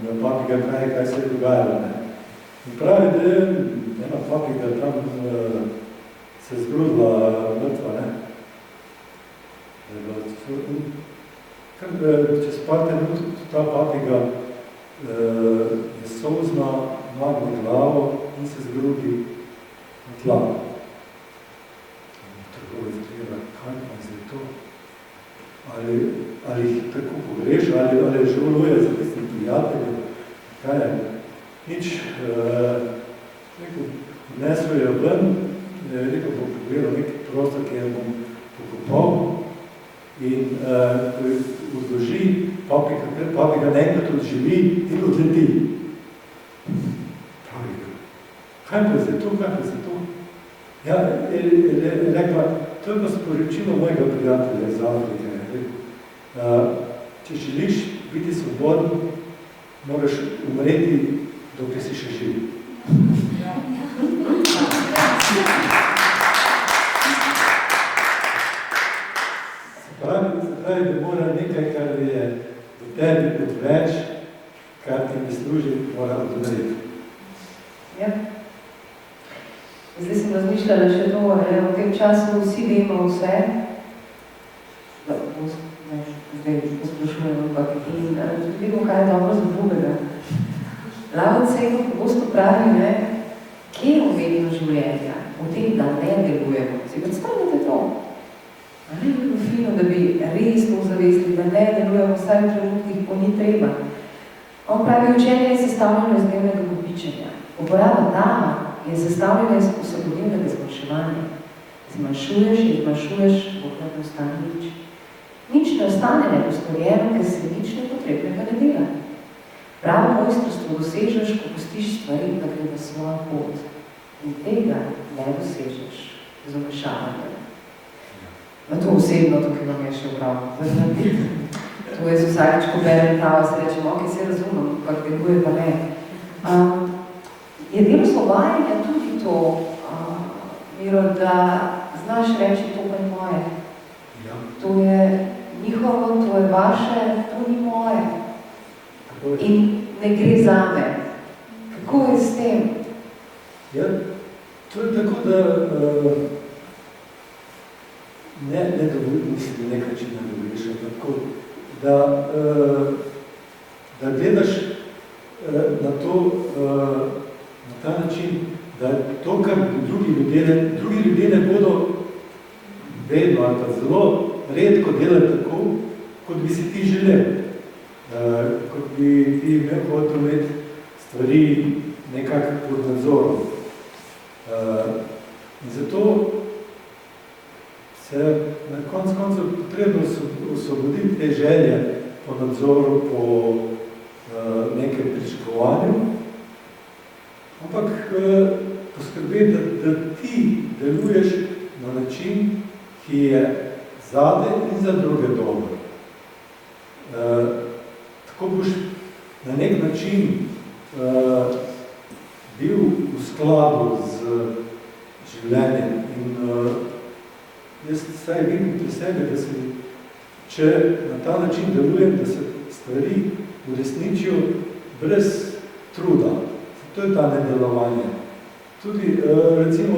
na papiga, kaj se je dogajalo. Ne. In pravi, da je ena papiga tam se zgrudila mrtva. Ne. Čez par minut ta papiga je solzna, nagne glavo in se zgrudi na tla. Tako je zgleda, kaj pa je to? Ali jih tako pogreša, ali žaluje za tistim prijateljem, kaj je? Nič, odnesel je ven, rekel, bom pogledal neki prostor, ki je bom pokopal in ko je odloži, papiga nekrat odživi in odleti. Pravi, kaj pa je za to? Ja, je rekla, to je pa sporočilo mojega prijatelja iz Afrike. Če želiš biti svoboden, moraš umreti, dokaj si še živ. Se pravi, da mora nekaj, kar je v tebi odveč, kar ti ne služi, mora odvreti. Ja. Zdaj sem razmišljala še to, v tem času vsi vemo vse, zdaj poslušujem, ampak in tudi vidimo, kaj je dobro za drugega. Lavan Sejno pogosto pravi, kje je umetno življenja, v tem, da ne delujemo. Si predstavljate to? Ali je bilo fino, da bi res to zavestili, da ne delujemo vsaj v trenutkih, ko ni treba. On pravi, učenje je sestavljeno iz dnevnega kopičenja. Uporaba dama je sestavljena iz vsakodnevnega zmanjševanja. Zmanjšuješ in zmanjšuješ, dokler ne ostane nič. Nič ne ostane nepostorjeno, ker se nič nepotrebnega ne dela. Pravo mojstrstvo dosežeš, ko pustiš stvari, da gre v svojo pot. In tega ne dosežeš z vmešavanjem. Na to osebno, tukaj vam je še prav. To je z vsakič, ko berem prava, se rečem, ok, se razumem, kak deluje pa ne. Je delo slovajanja tudi to, Miro, da znaš reči, to pa je moje. Ja. To je njihovo, to je vaše, to ni moje. In ne gre zame. Kako je s tem? Ja, to je tako, da ne dovolj, mislim, da nekaj, če ne dovoliš, tako, da gledaš na to, na ta način, da to, kar drugi ljudje ne bodo vedno ali pa zelo redko delati tako, kot bi si ti želel. Kot bi ti imel hotel imeti stvari nekako pod nadzorom. In zato se na koncu potrebno osvoboditi te želje po nadzoru, po nekem pričakovanju, ampak poskrbeti, da ti deluješ na način, ki je zate in za druge dobro. Tako boš na nek način bil v skladu z življenjem. In jaz vsaj vidim pri sebi, da se, če na ta način delujem, da se stvari uresničijo brez truda. To je ta nedelovanje. Tudi, recimo,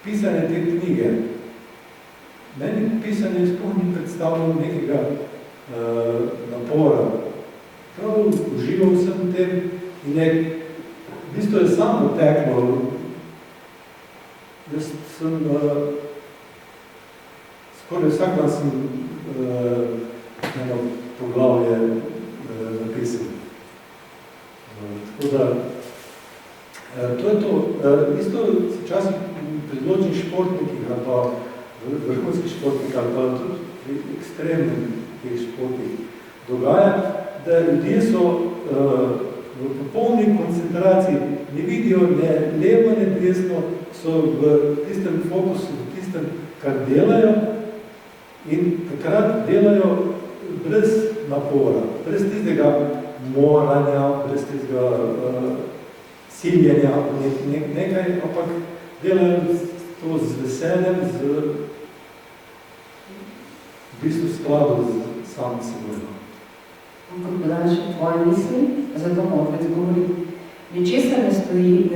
pisanje te knjige. Meni pisanje sploh ni predstavljalo nekega napora. Prav užival sem v tem in v bistvu je samo teklo. Jaz sem skoraj vsak dan sem eno poglavje napisal. Tako da, to je to. Isto se časih pri določenih športnikih ali pa vrhunskih športnikih ali pa tudi pri ekstremnih športih dogaja, da ljudje so v popolni koncentraciji, ne vidijo ne levo, ne desno, so v tistem fokusu, v tistem, kar delajo in takrat delajo brez napora, brez tistega moranja, brez tistega siljenja, nekaj, ampak delajo to z veseljem, v bistvu skladu z samim seboj. Ampak podaš tvoje misli, zato modrec govori. Ničesar ne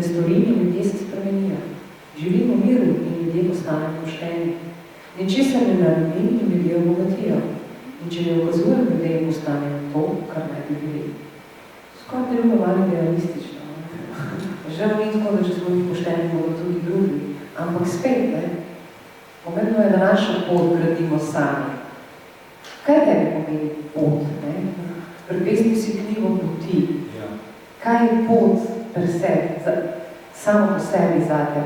storim in ljudje se spremenijo. Živimo v miru in ljudje postanejo pošteni. Ničesar ne naredim in ljudje obogatijo. In če ne ukazujem ljudje, postanejo to, kar naj bi bili. Skoraj delimo malo idealistično. Žal ni tako, da če smo mi pošteni, bodo tudi drugi. Ampak spet, ne? Pomembno je, da našo pot gradimo sami. Kaj tebi pomeni pot? Ne? Pri pesmi si knjigo poti. Ja. Kaj je pot per se, samo po sebi zate?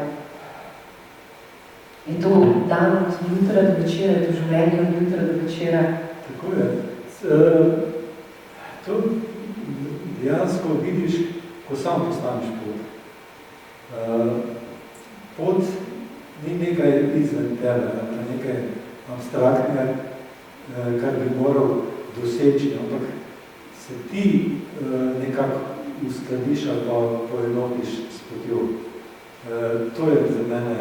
Je to dan od jutra do večera, je to življenje od jutra do večera? Tako je. To dejansko vidiš, ko sam postaneš pot. Pot ni nekaj izven tebe, nekaj abstraktnega, kar bi moral doseči, ampak se ti nekako uskladiš ali pa poenotiš s potjo. To je za mene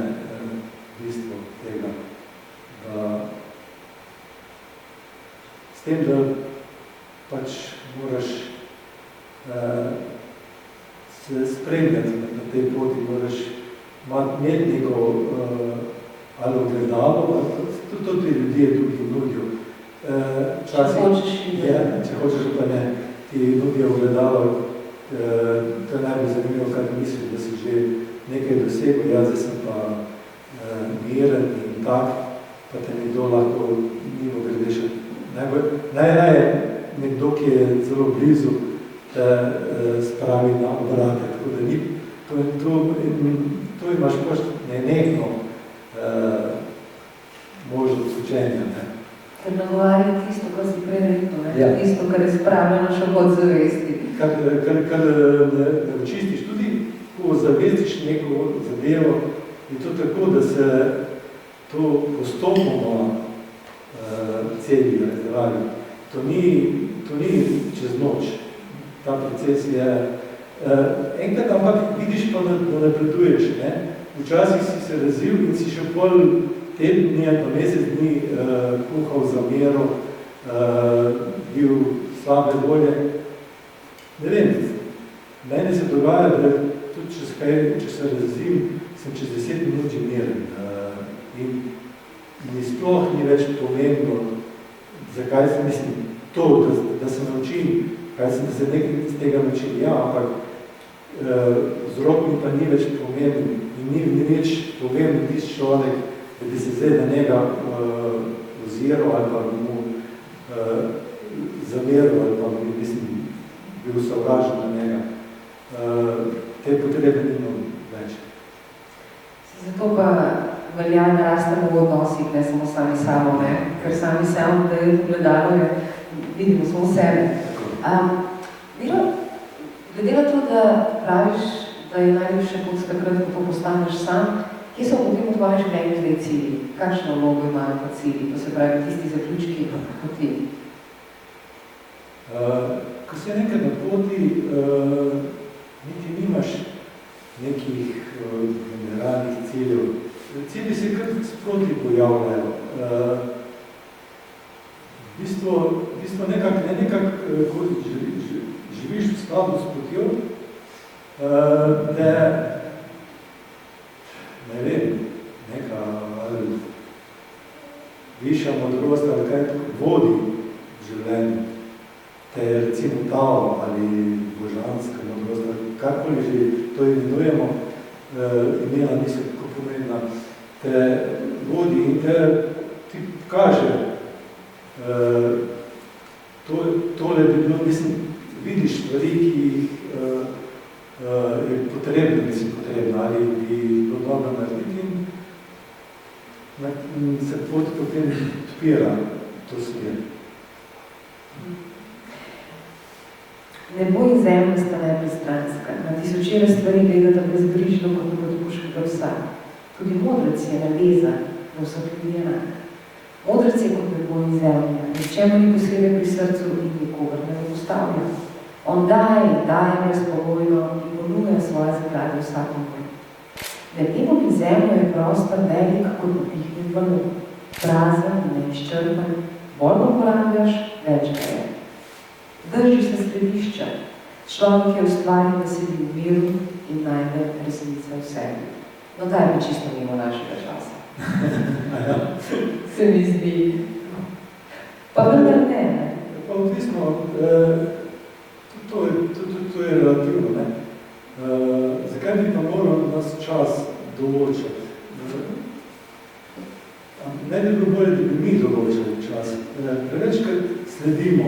bistvo tega. S tem, da pač moraš se spremljati na tej poti, moraš imeti neko ali ogledalo, ali to ti ljudje tudi nudijo. Če hočeš pa ne, ti nudijo ogledalo, to je najbolj zanimivo, kaj misliš, da si že nekaj dosegel, jaz sem pa miren in tak, pa te nekdo lahko mimo gredeš. Najraje nekdo, ki je zelo blizu, te spravi na obrate, tako da ni, to imaš pač nenehno možnost učenja. Ker nagovarja tisto, kar si prej rekel, ja. Tisto, kar je spravljeno še pod zavesti. Kar ne očistiš, tudi ko zavestiš neko zadevo, je to tako, da se to postopoma celi, razdravi. To ni čez noč. Ta proces je enkrat, ampak vidiš pa, da napreduješ. Ne? Včasih si se razvil in si še pol tedni ali pa mesec dni kuhal za mero, bil slabe volje. Ne vem, meni se dogaja, da tudi če se razvim, sem čez 10 minut že miren. In mi sploh ni več pomembno, zakaj sem mislim to, da se naučim, kaj sem se nekaj z tega naučil. Ja, ampak vzrok mi pa ni več pomembno. In ni več pomembno tisti človek, da bi se zdaj na njega oziral ali pa mu zameril ali pa bi bil sovražen na njega. Te potrebe nimam več. Zato pa velja narastemo v odnosih, ne samo sami sabo, ne? Ker sami sabo, da je gledalo, vidimo samo sebe. Miro, glede na to, da praviš, da je najljubše pot takrat, ko to postaneš sam, kje so potem v tvojem življenju zdaj cilji? Kakšno vlogo imajo pa cilji? To se pravi, tisti zaključki poti. Ko si nekaj na poti, niti nimaš nekih generalnih ciljev. Cilji se kar sproti pojavljajo. V bistvu nekako, ko živiš v skladu s potjo, da ne vem, neka ali višja modrost ali kaj vodi v življenju. Te je recimo tao ali božanska modrost, ali karkoli že to imenujemo, imena niso tako pomembna, te vodi in te ti kaže, tole bi bilo, vidiš stvari, ki jih je potrebno, ali bi bilo dobro narediti in se pot potem odpira to smer. Nebo in zemlja sta nepristranska. Na tisočere stvari gledata brezbrižno kot puškega psa. Tudi modrec je navezan, da vseh ljudi enak. Modrec je kot nebo in zemlja, ničemu ni posebej pri srcu in nikogar ne postavlja. On daje brezpogojno in ponuja svoje zaklade vsakomor. Med nebom in zemljo je prostor velik kot napihnjen balon. Prazen, neizčrpan, bolj ga uporabljaš, več ga je. Drži se središča. Človek je ustvaril, da sedi v miru in najde resnice v sebi. No, ta je pa čisto mimo našega časa. Se mi zdi. Pa vendar ne. Pa odvisno, to je relativno, ne? Zakaj bi pa moral nas čas določati? Ne bi bilo bolje, da bi mi določali čas. Prevečkrat sledimo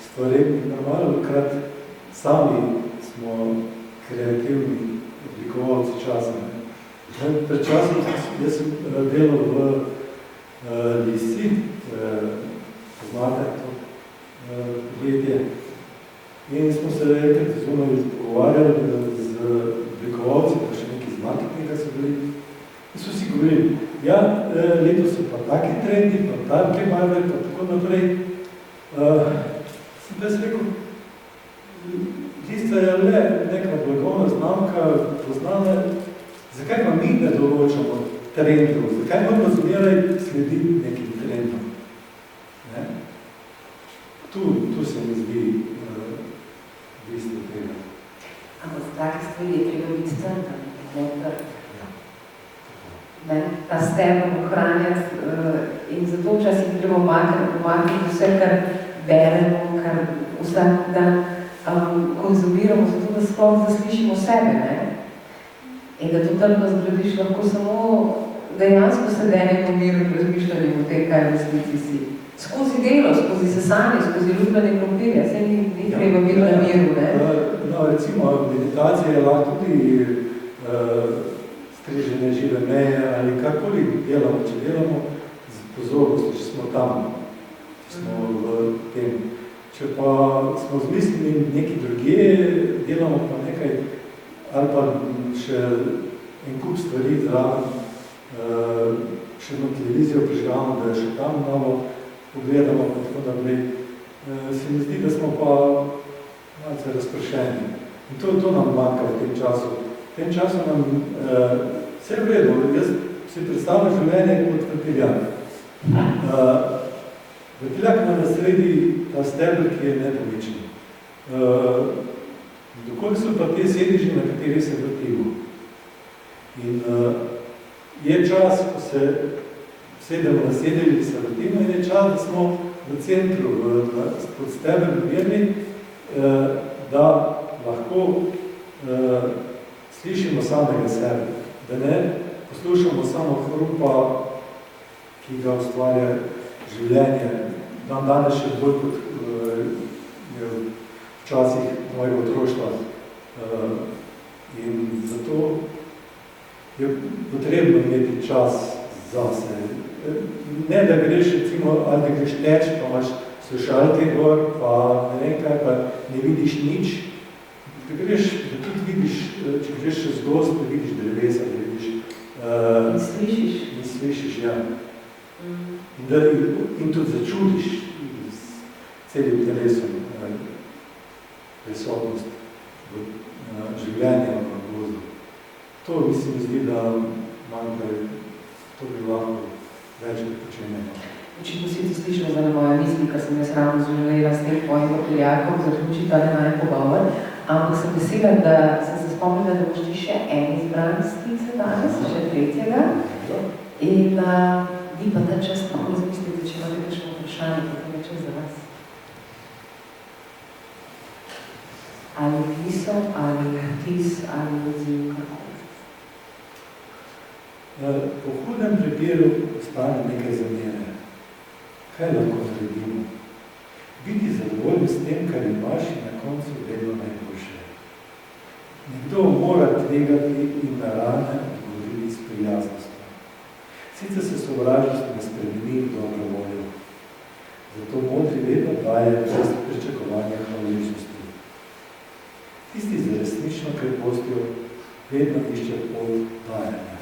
stvarem, normalnokrat sami smo kreativni oblikovalci časa. Pred časom jaz sem delal v Lisi, poznate to podjetje. In smo se enkrat zunaj pogovarjali z oblikovalci, pa še neki z marketinga so bili. In so si govorili, ja, letos so pa taki trendi, pa take barve, pa tako naprej. Sem jaz rekel, Lista je le neka blagovna znamka, poznana, zakaj pa mi ne določamo trendov, zakaj moramo zmeraj slediti nekim trendom? Ne? Tu se mi zdi bistvo tega. Ampak za take stvari je treba biti strpen, ne trd. Ta stebno ohranjati in zato včasih treba omakniti vse, kar beremo, kar vsak dan konzumiramo, zato da sploh zaslišimo sebe, ne? In da to trdno zgradiš lahko samo dejansko sedenje v miru in razmišljanje o tem, kaj v resnici si. Skozi delo, skozi sesanje, skozi ljubljanje krompirja, se ni treba biti na miru, ne? No, recimo, meditacija je lahko tudi striženje žive meje ali karkoli delamo, če delamo z pozornosti, če smo tam, če smo v tem. Če pa smo zmislili neki druge, delamo pa nekaj, ali pa še en kup stvari zraven, še eno televizijo prižgamo, da je še tam malo pogledamo, pa tako naprej. Se mi zdi, da smo pa malce razpršeni. In to nam manjka v tem času. V tem času nam vse v redu. Jaz si predstavljam življenje kot vrtiljak. Vrtiljak ima na sredi ta stebr, ki je nepomičen. Dokoliko so pa te sediži, na kateri se vrtimo. In je čas, ko se sedemo na sedeži, se vrtimo, in je čas, da smo v centru, pod stebr mirni, da lahko slišimo samega sebe, da ne poslušamo samo hrupa, ki ga ustvarja življenje. Danes še bolj kot včasih mojega otroštva. In zato je potrebno imeti čas zase. Ne, da greš, recimo, ali da greš teč, pa imaš slušalke gor, pa ne vem kaj, pa ne vidiš nič. Da greš, da tudi vidiš, če greš čez gozd, da vidiš drevesa, da vidiš. In slišiš. In slišiš, ja. In tudi začudiš s celim telesom prisotnost v življenju v gozdu. To mislim zdi, da manjka, to bi lahko več počenjeno. Očitno si to slišal za moje misli, ker sem jaz ravno želela s tem tvojim vrtiljakom zaključiti ta naj pogovor, ampak sem vesela, da sem se spomnila, da boš ti še en izbran stilce danes, še tretjega. In vi pa ta čas tako razmislite, če imate kakšno vprašanje, potem je čas za vas. Ali misel, ali vtis, ali odziv, kako. Po hudem prepiru ostane nekaj zamere. Kaj lahko naredimo? Biti zadovoljni s tem, kar imaš in na koncu vedno najboljše. Nekdo mora tvegati in na rane odgovoriti s prijaznostjo. Sicer se sovražnost ne spremeni v dobro voljo. Zato modri vedno daje brez pričakovanja hvaležnosti. Tisti z resnično krepostjo vedno išče pot dajanja.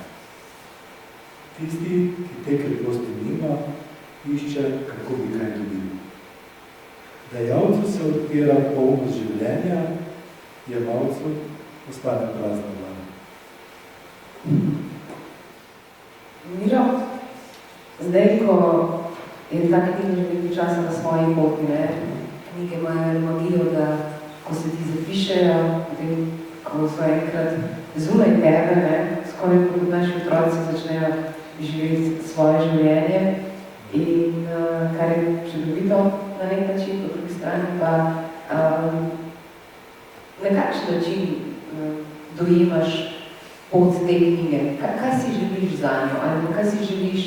Tisti, ki te kreposti nima, išče, kako bi kaj dobil. Dajalcu se odpira polnost življenja, jemalcu ostane prazna dlana. knjigo. Zdaj, ko je ta knjiga že nekaj časa na svoji poti, ne? Knjige imajo magijo, da ko se ti zapišejo, potem, ko so enkrat zunaj tebe, ne? Skoraj kot naši otroci začnejo živeti svoje življenje in kar je čudovito na nek način, po drugi strani pa na kakšen način dojemaš pot te knjige? Kaj si želiš za njo? Ali kaj si želiš,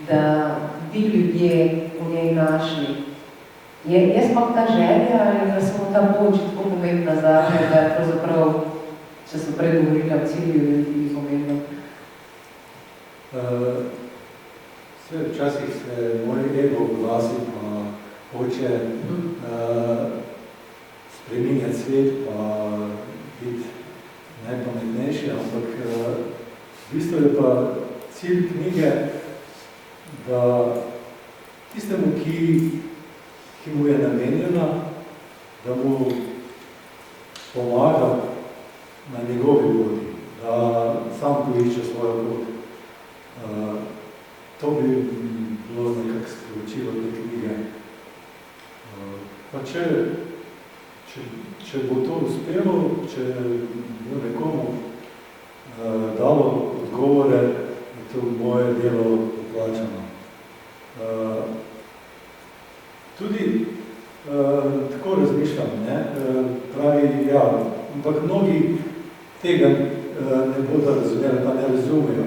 da bi ljudje v njej našli? Je sploh ta želja ali da samo ta pot že tako pomembna za me, da pravzaprav, če so prej govorila o cilju, je pomembno? Včasih se moj ego glasi, pa hoče spreminjati svet, pa biti najpametnejši, ampak v bistvu je pa cilj knjige, da tistemu, ki mu je namenjena, da mu pomaga na njegovi poti, da sam poišče svojo pot. To bi bilo nekako sporočilo te knjige. Pa če bo to uspelo, če bo nekomu dalo odgovore, je to moje delo poplačano. Tudi tako razmišljam, ne? Pravi, ja, ampak mnogi tega ne bodo razumeli, pa ne razumejo.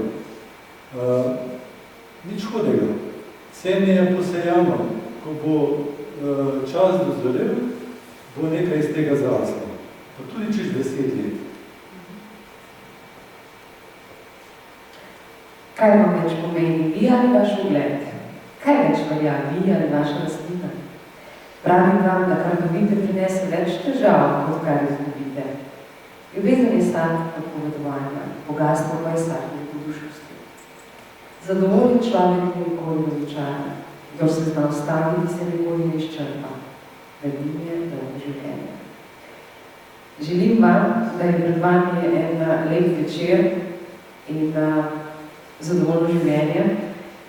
Nič hodega. Semje je posejano. Ko bo čas dozorel, bo nekaj iz tega zraslo. Pa tudi čez 10 let. Kaj vam več pomeni, vi ali vaš ugled? Kaj več velja, vi ali vaša rastlina? Pravim vam, da kar dobite, prinese več težav, kot kar izgubite. Ljubezen je sad odpovedovanja, bogatstvo pa je sad nepodušnosti. Zadovoljen človek je nikoli razočaran, kdor se zna ustaviti, se nikoli ne izčrpa. Vedim je dolgo življenje. Želim vam, da je pred vami en lep večer in zadovoljno življenje.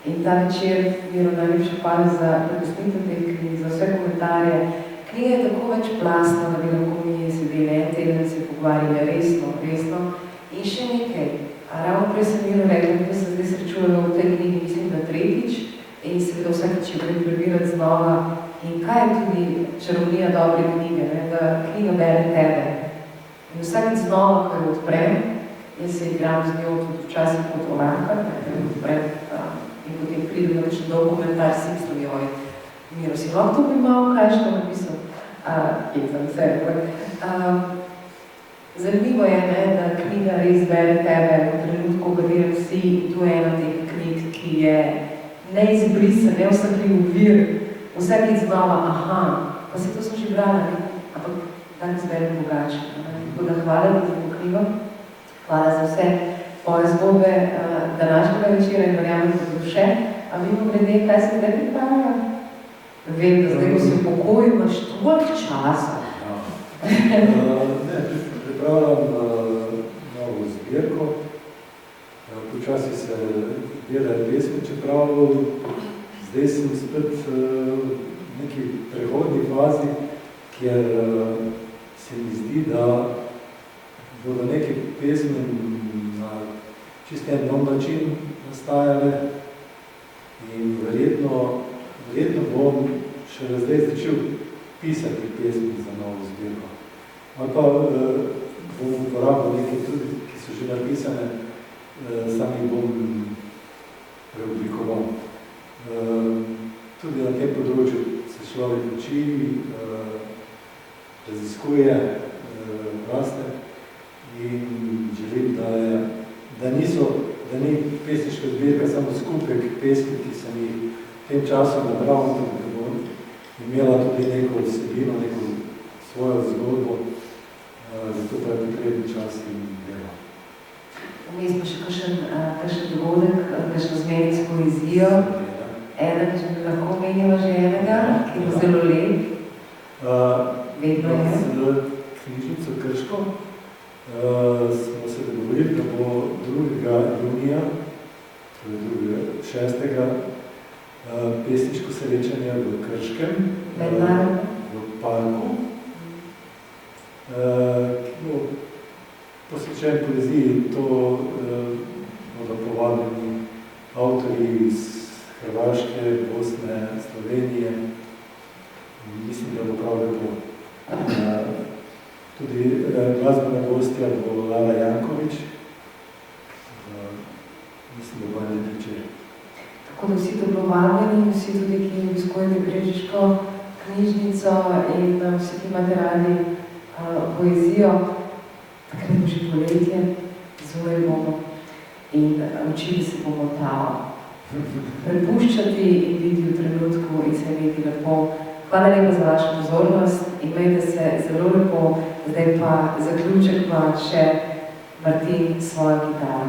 In ta večer Miro najlepša hvala za prepustitev te knjige, za vse komentarje. Knjiga je tako večplastna, da bi lahko mi sedeli en teden se pogovarjali resno. In še nekaj. Ravno prej sem Miro rekel, da se zdaj srečujejo v tej knjigi, mislim, da tretjič, in seveda vsakeč je prebirati znova. In kaj je tudi čarovnija dobre knjige, ne? Da knjiga bere tebe. In vsakeč znova, ko jo odprem, jaz se igram z njo tudi včasih kot oranka, jo odprem in potem pridem na kakšen dolg komentar s Simpsoni, oj, Miro, si lahko to bi malo kaj što napisal? Kjecam se, zanimivo je, ne, da knjiga res bere tebe v trenutku, v katerem si, in to je ena teh knjig, ki je neizbrisan, neosakljiv vir, vsakeč znova, pa se to sem že brala, ne? Ampak danes berem drugače. Tako da hvala ti za to knjigo, hvala za vse tvoje zgodbe današnjega večera in verjamem, da bo še. A mimo grede, kaj se zdaj pripravlja? Vem, da zdaj, ko si v pokoju, imaš toliko časa. Ne, pripravljam novo zbirko. Počasi se delajo pesmi, čeprav zdaj sem spet v neki prehodni fazi, kjer se mi zdi, da bodo neke pesmi na čist en nov način nastajale in verjetno bom še zdaj začel pisati pesmi za novo zbirko. Ali pa bom uporabil nekaj tudi, ki so že napisane, sam jih bom preoblikoval. Tudi na tem področju se človek uči, raziskuje, raste in želim, da ni pesniška zbirka samo skupek pesmi, ki sem jih v tem času nabral, da bom imela tudi neko vsebino, neko svojo zgodbo, zato pa je potreben čas in delo. Vmes pa še kakšen dogodek, kakšno zmeri s poezijo. Eden, če bi lahko menila že enega, ki je zelo lep. Vedno je. Z knjižnico Krško smo se dogovorili, da bo 2. junija to je 6. pesniško srečanje v Krškem, v parku, ki bo posvečen poeziji. To bodo povabljeni avtorji iz Hrvaške, Bosne, Slovenije. Mislim, da bo prav lepo. Tudi glasbena gostja bo Lara Janković. Mislim, da bo ene večer. Tako da vsi dobrovabljeni, vsi tudi, ki obiskujete Brežiško knjižnico in vsi, ki imate radi poezijo, takrat bo že poletje, zunaj bomo in učili se bomo ta prepuščati in biti v trenutku in se imeti lepo. Hvala lepa za vašo pozornost, imejte se zelo lepo, zdaj pa zaključek pa še Martin svojo kitaro.